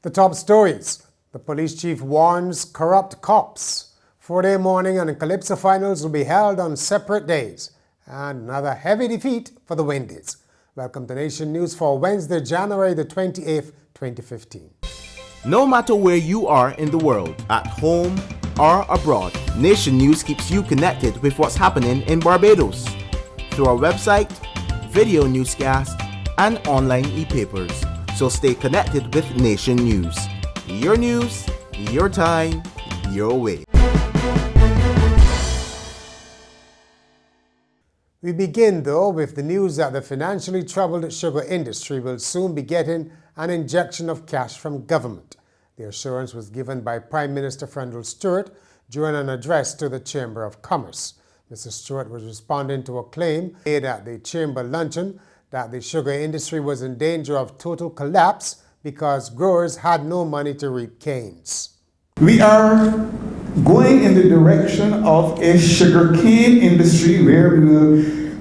The top stories. The police chief warns corrupt cops. Foreday Morning and Calypso finals will be held on separate days. And another heavy defeat for the Windies. Welcome to Nation News for Wednesday, January the 28th, 2015. No matter where you are in the world, at home or abroad, Nation News keeps you connected with what's happening in Barbados through our website, video newscast, and online e-papers. So stay connected with Nation News. Your news, your time, your way. We begin, though, with the news that the financially troubled sugar industry will soon be getting an injection of cash from government. The assurance was given by Prime Minister Foreday Stewart during an address to the Chamber of Commerce. Mr. Stewart was responding to a claim made at the Chamber luncheon that the sugar industry was in danger of total collapse because growers had no money to reap canes. We are going in the direction of a sugarcane industry where we will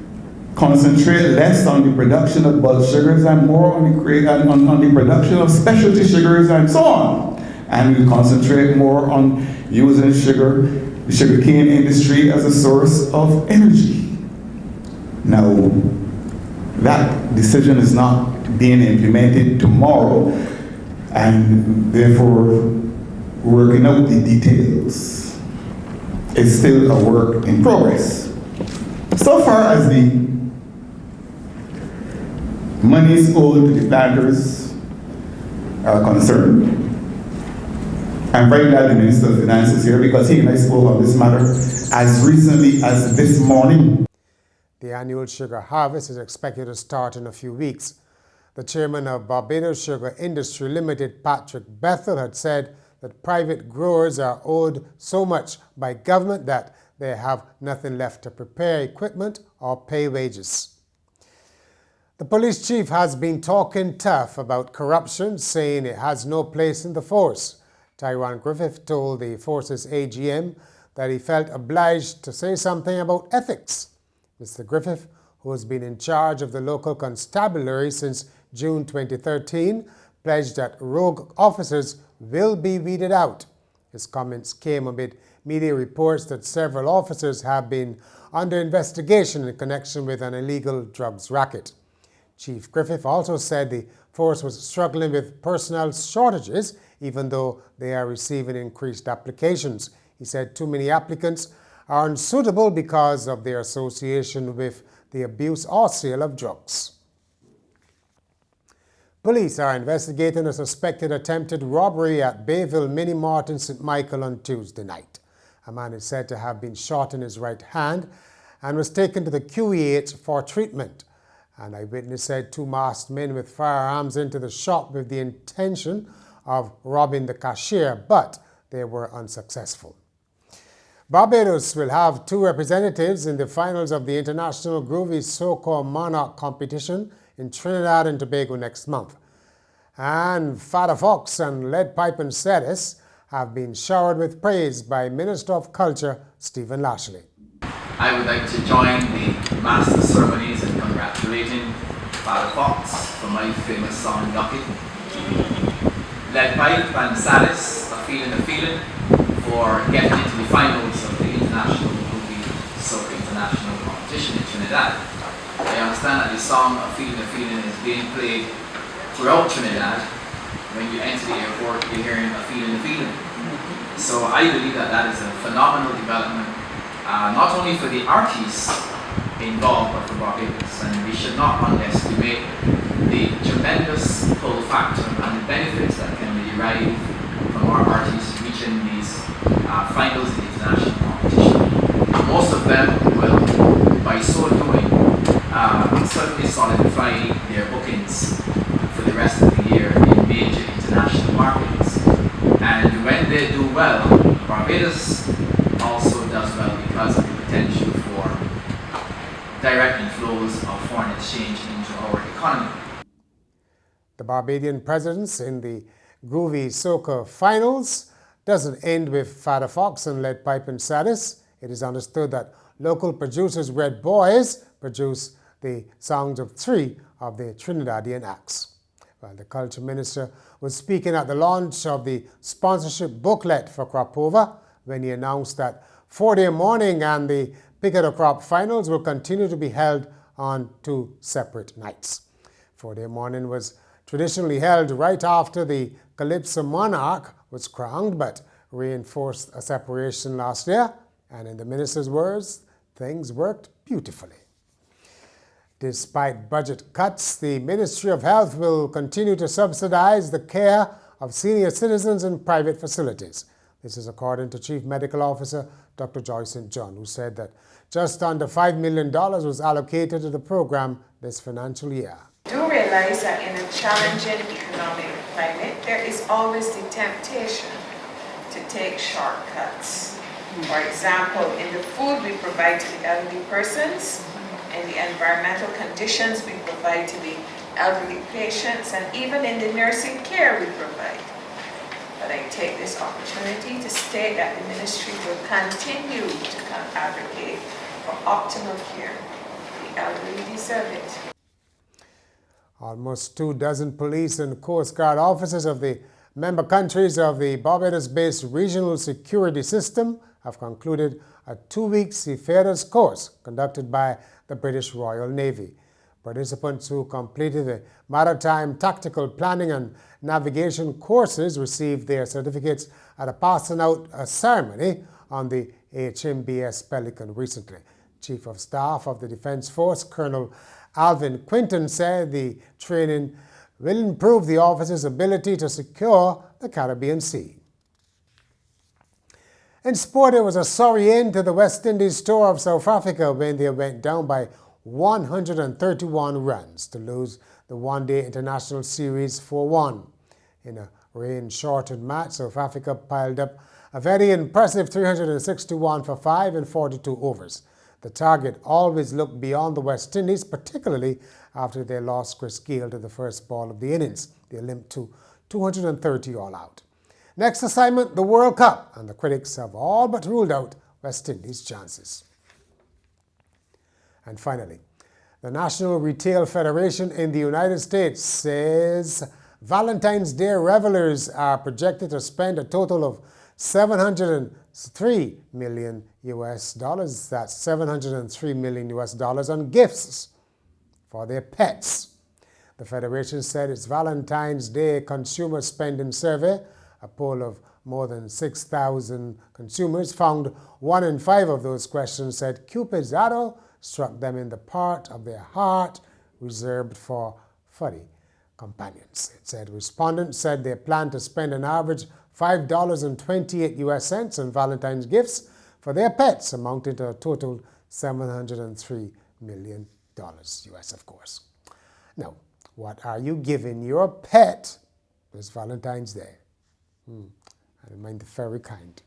concentrate less on the production of bulk sugars and more on the production of specialty sugars and so on. And we'll concentrate more on using the sugarcane industry as a source of energy. Now, that decision is not being implemented tomorrow, and therefore working out the details is still a work in progress. So far as the monies owed to the planters are concerned, I'm very glad the Minister of Finance is here because he and I spoke on this matter as recently as this morning. The annual sugar harvest is expected to start in a few weeks. The chairman of Barbados Sugar Industry Limited, Patrick Bethel, had said that private growers are owed so much by government that they have nothing left to prepare equipment or pay wages. The police chief has been talking tough about corruption, saying it has no place in the force. Tyrone Griffith told the force's AGM that he felt obliged to say something about ethics. Mr. Griffith, who has been in charge of the local constabulary since June 2013, pledged that rogue officers will be weeded out. His comments came amid media reports that several officers have been under investigation in connection with an illegal drugs racket. Chief Griffith also said the force was struggling with personnel shortages, even though they are receiving increased applications. He said too many applicants are unsuitable because of their association with the abuse or sale of drugs. Police are investigating a suspected attempted robbery at Bayville Mini Mart in St. Michael on Tuesday night. A man is said to have been shot in his right hand and was taken to the QEH for treatment. An eyewitness said two masked men with firearms entered the shop with the intention of robbing the cashier, but they were unsuccessful. Barbados will have two representatives in the finals of the International Groovy So-Called Monarch competition in Trinidad and Tobago next month. And Father Fox and Lead Pipe and Sedis have been showered with praise by Minister of Culture Stephen Lashley. I would like to join the master ceremonies in congratulating Father Fox for my famous song Yucky. Lead Pipe and Sedis, A Feeling for getting into the finals of the International Groovy Soca International competition in Trinidad. I understand that the song A Feeling is being played throughout Trinidad. When you enter the airport, you're hearing A Feeling. So I believe that that is a phenomenal development, not only for the artists involved, but for Barbados. And we should not underestimate the tremendous pull factor and the benefits that can be derived from our artists reaching these finals in the international competition. Most of them will, by so doing, certainly solidify their bookings for the rest of the year in major international markets. And when they do well, Barbados also does well because of the potential for direct inflows of foreign exchange into our economy. The Barbadian presence in the Groovy Soca finals doesn't end with Father Fox and Lead Pipe and Sedis. It is understood that local producers Red Boys produce the songs of three of the Trinidadian acts. Well, the Culture Minister was speaking at the launch of the sponsorship booklet for Cropova when he announced that Foreday Morning and the Pick of the Crop finals will continue to be held on 2 separate nights. Foreday Morning was traditionally held right after the Calypso monarch was crowned, but reinforced a separation last year, and in the minister's words, things worked beautifully. Despite budget cuts, the Ministry of Health will continue to subsidize the care of senior citizens in private facilities. This is according to Chief Medical Officer Dr. Joyce St. John, who said that just under $5 million was allocated to the program this financial year. Do realize that in a challenging economic climate, there is always the temptation to take shortcuts. For example, in the food we provide to the elderly persons, in the environmental conditions we provide to the elderly patients, and even in the nursing care we provide. But I take this opportunity to state that the ministry will continue to advocate for optimal care. The elderly deserve it. Almost 24 police and Coast Guard officers of the member countries of the Barbados-based Regional Security System have concluded a 2-week seafarers course conducted by the British Royal Navy. Participants who completed the Maritime Tactical Planning and Navigation courses received their certificates at a passing out ceremony on the HMBS Pelican recently. Chief of Staff of the Defence Force, Colonel Alvin Quinton, said the training will improve the officers' ability to secure the Caribbean Sea. In sport, it was a sorry end to the West Indies tour of South Africa when they went down by 131 runs to lose the one-day international series 4-1. In a rain-shortened match, South Africa piled up a very impressive 361 for 5 in 42 overs. The target always looked beyond the West Indies, particularly after they lost Chris Gayle to the first ball of the innings. They limped to 230 all out. Next assignment, the World Cup, and the critics have all but ruled out West Indies' chances. And finally, the National Retail Federation in the United States says Valentine's Day revelers are projected to spend a total of $703 million US. That's $703 million US on gifts for their pets. The Federation said its Valentine's Day consumer spending survey, a poll of more than 6,000 consumers, found 1 in 5 of those questions said Cupid's arrow struck them in the part of their heart reserved for furry companions. It said respondents said they plan to spend an average $5.28 US on Valentine's gifts for their pets, amounting to a total $703 million US, of course. Now, what are you giving your pet this Valentine's Day? I don't mind the furry kind.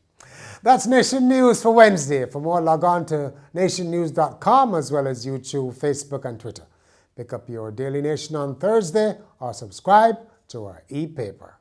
That's Nation News for Wednesday. For more, log on to nationnews.com as well as YouTube, Facebook, and Twitter. Pick up your Daily Nation on Thursday or subscribe to our e-paper.